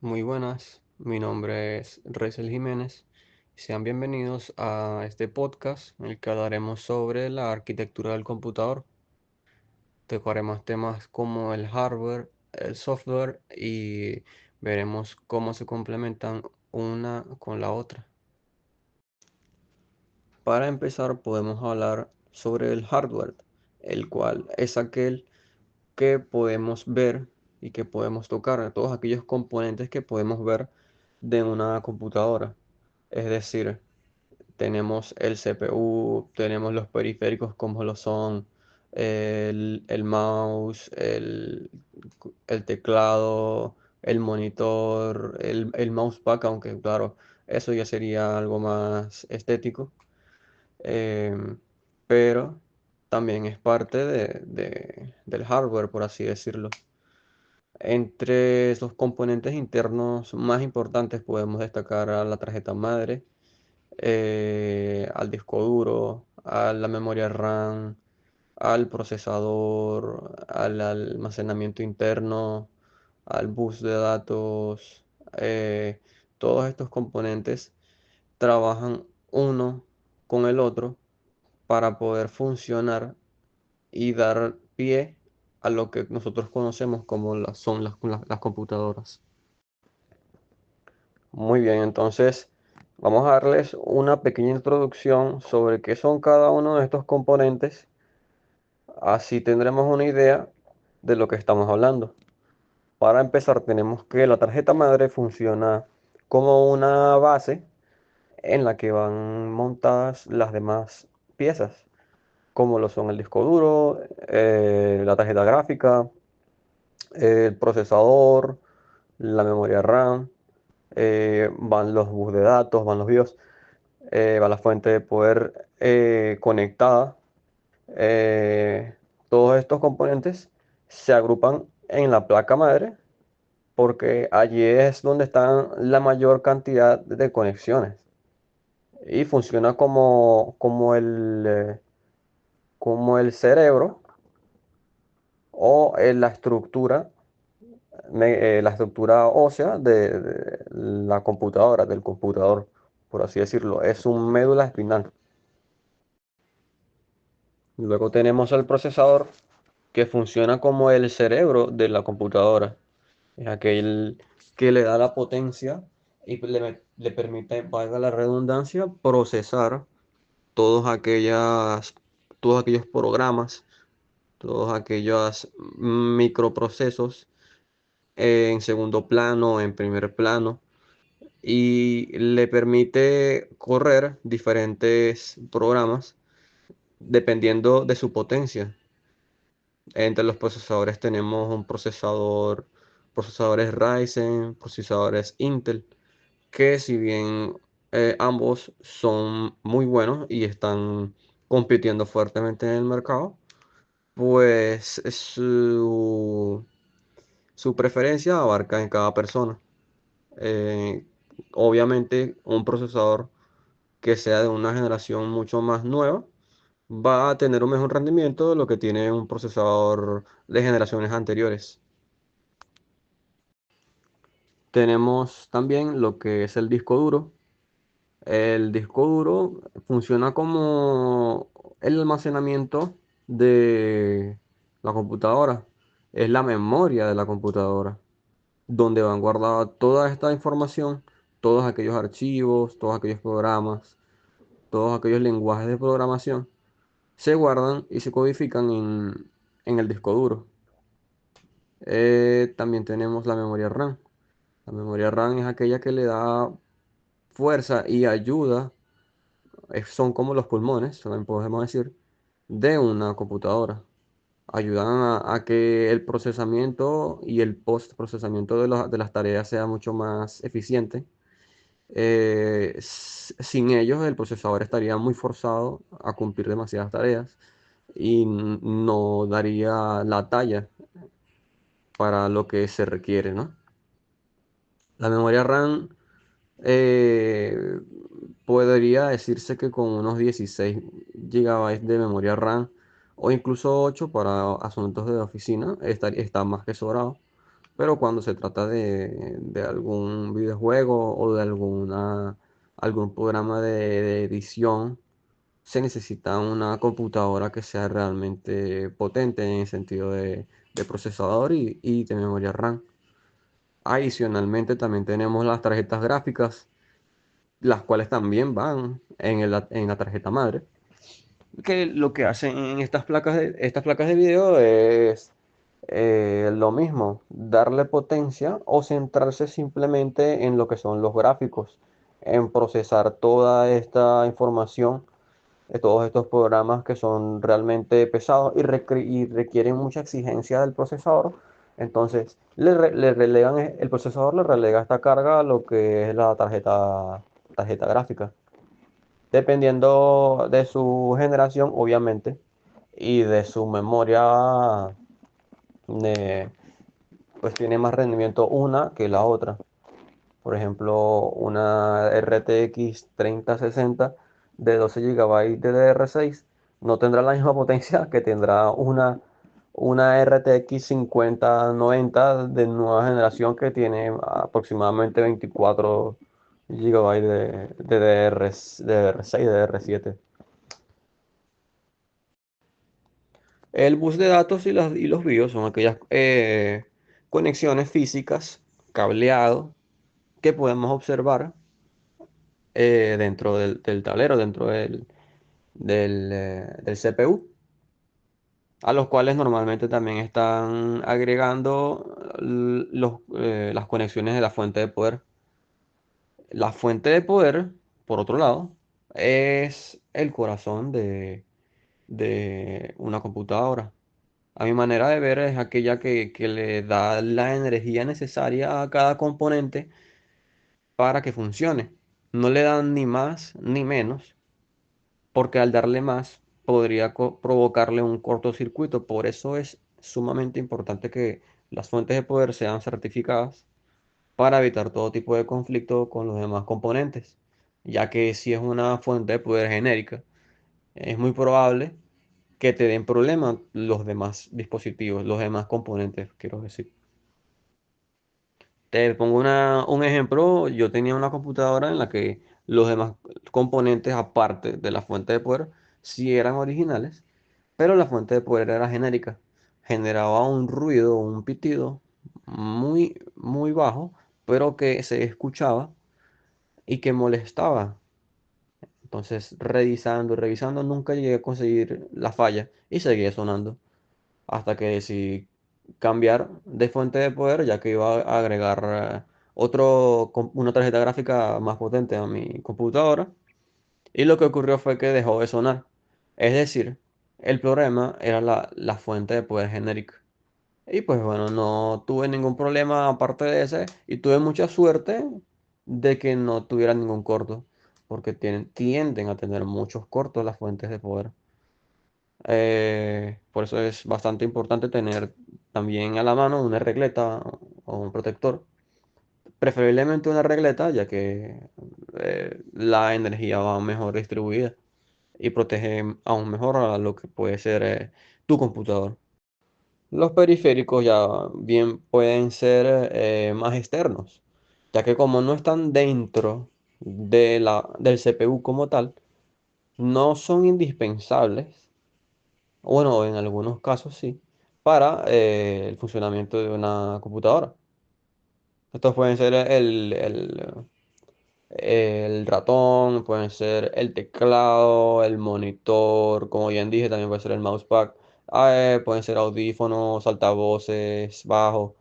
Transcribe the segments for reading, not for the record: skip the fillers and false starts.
Muy buenas, mi nombre es Reisel Jiménez. Sean bienvenidos a este podcast en el que hablaremos sobre la arquitectura del computador. Tocaremos temas como el hardware, el software y veremos cómo se complementan una con la otra. Para empezar, podemos hablar sobre el hardware, el cual es aquel que podemos ver y que podemos tocar, todos aquellos componentes que podemos ver de una computadora. Es decir, tenemos el CPU, tenemos los periféricos como lo son el mouse, el teclado, el monitor, el mousepad, aunque claro, eso ya sería algo más estético. Pero también es parte del hardware, por así decirlo. Entre los componentes internos más importantes podemos destacar a la tarjeta madre, al disco duro, a la memoria RAM, al procesador, al almacenamiento interno, al bus de datos. Todos estos componentes trabajan uno con el otro para poder funcionar y dar pie a lo que nosotros conocemos como las computadoras. Muy bien, entonces vamos a darles una pequeña introducción sobre qué son cada uno de estos componentes, así tendremos una idea de lo que estamos hablando. Para empezar, tenemos que la tarjeta madre funciona como una base en la que van montadas las demás piezas, como lo son el disco duro, la tarjeta gráfica, el procesador, la memoria RAM, van los bus de datos, van los BIOS, va la fuente de poder conectada. Eh, Todos estos componentes se agrupan en la placa madre porque allí es donde están la mayor cantidad de conexiones y funciona como el cerebro o la estructura ósea de la computadora, del computador, por así decirlo. Es un médula espinal. Luego tenemos el procesador que funciona como el cerebro de la computadora. Es aquel que le da la potencia y le permite, valga la redundancia, procesar todos aquellas, todos aquellos programas, todos aquellos microprocesos en segundo plano, en primer plano, y le permite correr diferentes programas dependiendo de su potencia. Entre los procesadores tenemos procesadores Ryzen, procesadores Intel, que si bien ambos son muy buenos y están compitiendo fuertemente en el mercado, pues su preferencia abarca en cada persona. Eh, Obviamente un procesador que sea de una generación mucho más nueva va a tener un mejor rendimiento de lo que tiene un procesador de generaciones anteriores. Tenemos también lo que es el disco duro. El disco duro funciona como el almacenamiento de la computadora. Es la memoria de la computadora, donde van guardada toda esta información, todos aquellos archivos, todos aquellos programas, todos aquellos lenguajes de programación, se guardan y se codifican en el disco duro. También tenemos la memoria RAM. La memoria RAM es aquella que le da fuerza y ayuda, son como los pulmones, también podemos decir, de una computadora. Ayudan a que el procesamiento y el post-procesamiento de las tareas sea mucho más eficiente. Sin ellos, el procesador estaría muy forzado a cumplir demasiadas tareas y no daría la talla para lo que se requiere, ¿no? La memoria RAM eh, podría decirse que con unos 16 gigabytes de memoria RAM o incluso 8 para asuntos de oficina está más que sobrado. Pero cuando se trata de algún videojuego o de algún programa de edición, se necesita una computadora que sea realmente potente en el sentido de procesador y de memoria RAM. Adicionalmente, también tenemos las tarjetas gráficas, las cuales también van en la tarjeta madre, que lo que hacen en estas placas de video es lo mismo, darle potencia o centrarse simplemente en lo que son los gráficos, en procesar toda esta información de todos estos programas que son realmente pesados y requieren mucha exigencia del procesador. Entonces, le relegan, el procesador le relega esta carga a lo que es la tarjeta gráfica, dependiendo de su generación, obviamente, y de su memoria, eh, pues tiene más rendimiento una que la otra. Por ejemplo, una RTX 3060 de 12 GB DDR6 no tendrá la misma potencia que tendrá una RTX 5090 de nueva generación que tiene aproximadamente 24 GB de DDR6, DDR7. El bus de datos y los BIOS son aquellas conexiones físicas, cableado, que podemos observar dentro del tablero, dentro del CPU, a los cuales normalmente también están agregando las conexiones de la fuente de poder. La fuente de poder, por otro lado, es el corazón de una computadora. A mi manera de ver, es aquella que le da la energía necesaria a cada componente para que funcione. No le dan ni más ni menos, porque al darle más podría provocarle un cortocircuito. Por eso es sumamente importante que las fuentes de poder sean certificadas para evitar todo tipo de conflicto con los demás componentes, ya que si es una fuente de poder genérica, es muy probable que te den problemas los demás dispositivos, los demás componentes, quiero decir. Te pongo un ejemplo, yo tenía una computadora en la que los demás componentes, aparte de la fuente de poder, sí eran originales, pero la fuente de poder era genérica. Generaba un ruido, un pitido muy, muy bajo, pero que se escuchaba y que molestaba. Entonces, revisando, revisando, nunca llegué a conseguir la falla y seguía sonando hasta que decidí cambiar de fuente de poder, ya que iba a agregar una tarjeta gráfica más potente a mi computadora. Y lo que ocurrió fue que dejó de sonar. Es decir, el problema era la fuente de poder genérica. Y pues bueno, no tuve ningún problema aparte de ese. Y tuve mucha suerte de que no tuviera ningún corto. Porque tienden a tener muchos cortos las fuentes de poder. Por eso es bastante importante tener también a la mano una regleta o un protector. Preferiblemente una regleta, ya que la energía va mejor distribuida y protege aún mejor a lo que puede ser tu computador. Los periféricos ya bien pueden ser más externos, ya que como no están dentro del CPU como tal, no son indispensables. Bueno, en algunos casos sí, para el funcionamiento de una computadora. Estos pueden ser el ratón, pueden ser el teclado, el monitor, como bien dije, también puede ser el mousepad, pueden ser audífonos, altavoces, bajos,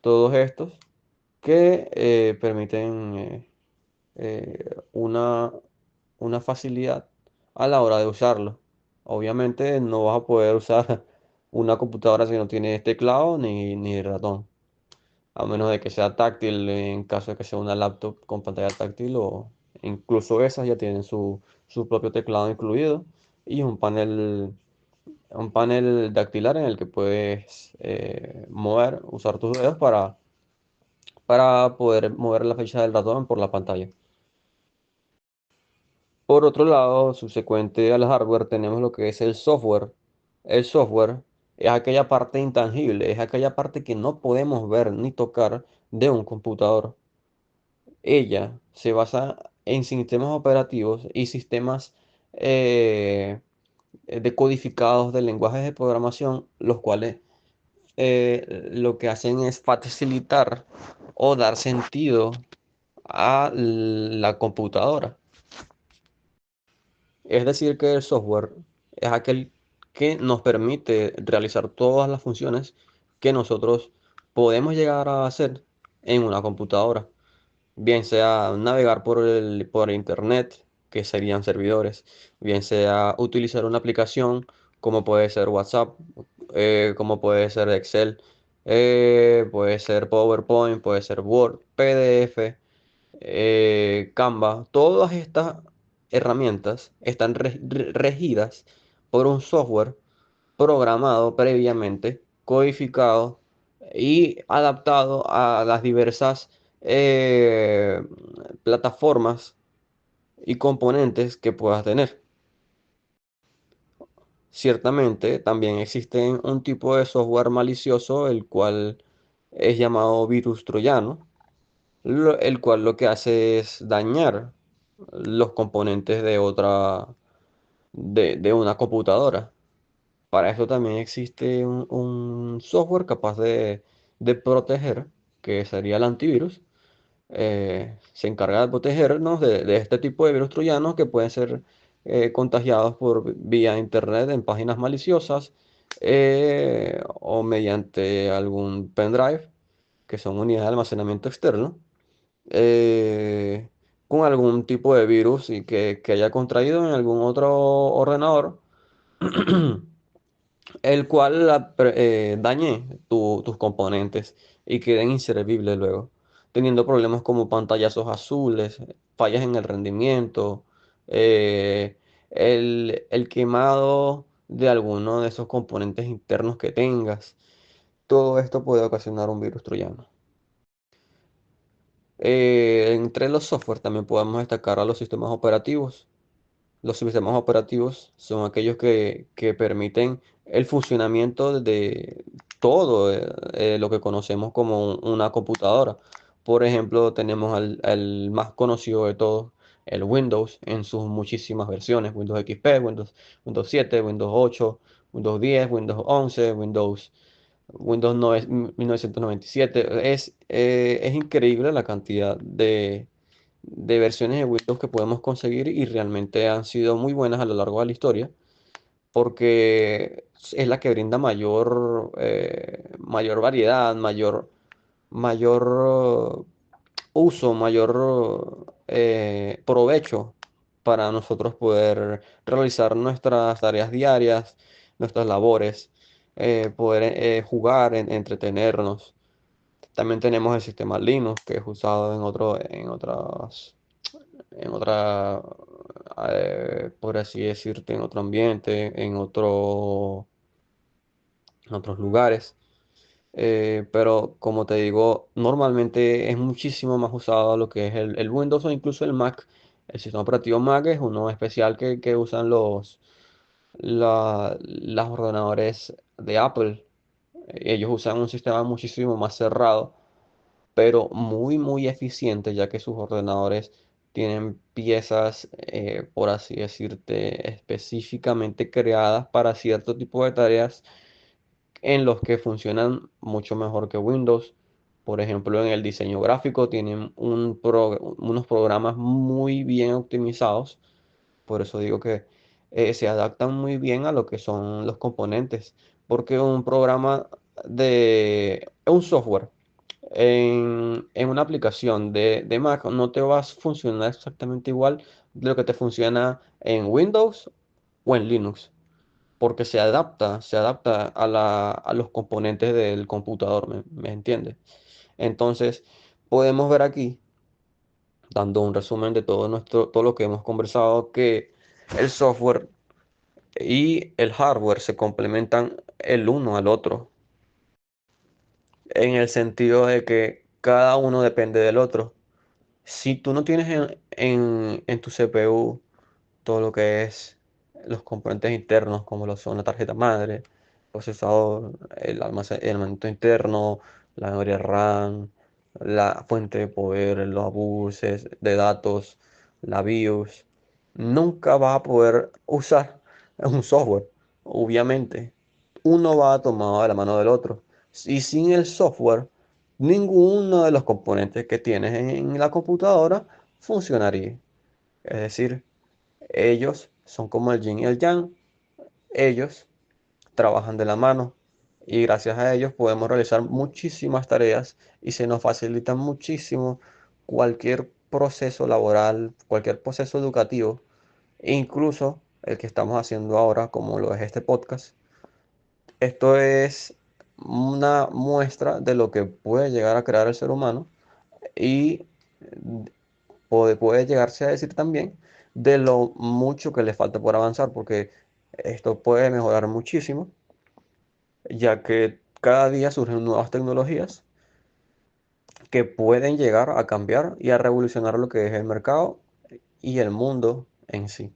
todos estos que permiten una facilidad a la hora de usarlo. Obviamente no vas a poder usar una computadora si no tiene teclado ni ratón, a menos de que sea táctil, en caso de que sea una laptop con pantalla táctil o incluso esas ya tienen su propio teclado incluido y un panel dactilar en el que puedes usar tus dedos para poder mover la flecha del ratón por la pantalla. Por otro lado, subsecuente al hardware, tenemos lo que es el software. El software es aquella parte intangible, es aquella parte que no podemos ver ni tocar de un computador. Ella se basa en sistemas operativos y sistemas eh, decodificados de lenguajes de programación, los cuales lo que hacen es facilitar o dar sentido a la computadora. Es decir, que el software es aquel que nos permite realizar todas las funciones que nosotros podemos llegar a hacer en una computadora. Bien sea navegar por internet, que serían servidores, bien sea utilizar una aplicación como puede ser WhatsApp, como puede ser Excel, puede ser PowerPoint, puede ser Word, PDF, Canva. Todas estas herramientas están regidas por un software programado previamente, codificado y adaptado a las diversas eh, plataformas y componentes que puedas tener. Ciertamente, también existe un tipo de software malicioso, el cual es llamado virus troyano, el cual lo que hace es dañar los componentes de de una computadora. Para eso también existe un software capaz de proteger, que sería el antivirus. Se encarga de protegernos de este tipo de virus troyanos que pueden ser contagiados por vía internet en páginas maliciosas o mediante algún pendrive, que son unidades de almacenamiento externo, eh, con algún tipo de virus y que haya contraído en algún otro ordenador. El cual dañe tus componentes y queden inservibles luego, teniendo problemas como pantallazos azules, fallas en el rendimiento, eh, el quemado de alguno de esos componentes internos que tengas. Todo esto puede ocasionar un virus troyano. Entre los software también podemos destacar a los sistemas operativos. Los sistemas operativos son aquellos que permiten el funcionamiento de todo lo que conocemos como una computadora. Por ejemplo, tenemos al más conocido de todos, el Windows, en sus muchísimas versiones: Windows XP, Windows 7, Windows 8, Windows 10, Windows 11, Windows 1997. Es increíble la cantidad de versiones de Windows que podemos conseguir, y realmente han sido muy buenas a lo largo de la historia, porque es la que brinda mayor variedad, mayor uso, mayor provecho para nosotros poder realizar nuestras tareas diarias, nuestras labores, poder jugar, entretenernos. También tenemos el sistema Linux, que es usado en otra, por así decirte, en otro ambiente, en otros lugares. Pero como te digo, normalmente es muchísimo más usado lo que es el Windows o incluso el Mac. El sistema operativo Mac es uno especial que usan los ordenadores de Apple. Ellos usan un sistema muchísimo más cerrado, pero muy eficiente, ya que sus ordenadores tienen piezas, por así decirte, específicamente creadas para cierto tipo de tareas en los que funcionan mucho mejor que Windows. Por ejemplo, en el diseño gráfico tienen unos programas muy bien optimizados. Por eso digo que se adaptan muy bien a lo que son los componentes, porque un programa un software en una aplicación de Mac no te va a funcionar exactamente igual de lo que te funciona en Windows o en Linux, porque se adapta a los componentes del computador, ¿me entiendes? Entonces, podemos ver aquí, dando un resumen de todo lo que hemos conversado, que el software y el hardware se complementan el uno al otro, en el sentido de que cada uno depende del otro. Si tú no tienes en tu CPU todo lo que es los componentes internos, como lo son la tarjeta madre, procesador, el almacenamiento interno, la memoria RAM, la fuente de poder, los buses de datos, la BIOS. Nunca vas a poder usar un software, obviamente. Uno va tomado de la mano del otro. Y sin el software, ninguno de los componentes que tienes en la computadora funcionaría. Es decir, ellos son como el yin y el yang. Ellos trabajan de la mano y gracias a ellos podemos realizar muchísimas tareas y se nos facilita muchísimo cualquier proceso laboral, cualquier proceso educativo, e incluso el que estamos haciendo ahora, como lo es este podcast. Esto es una muestra de lo que puede llegar a crear el ser humano y puede llegarse a decir también de lo mucho que le falta por avanzar, porque esto puede mejorar muchísimo ya que cada día surgen nuevas tecnologías que pueden llegar a cambiar y a revolucionar lo que es el mercado y el mundo en sí.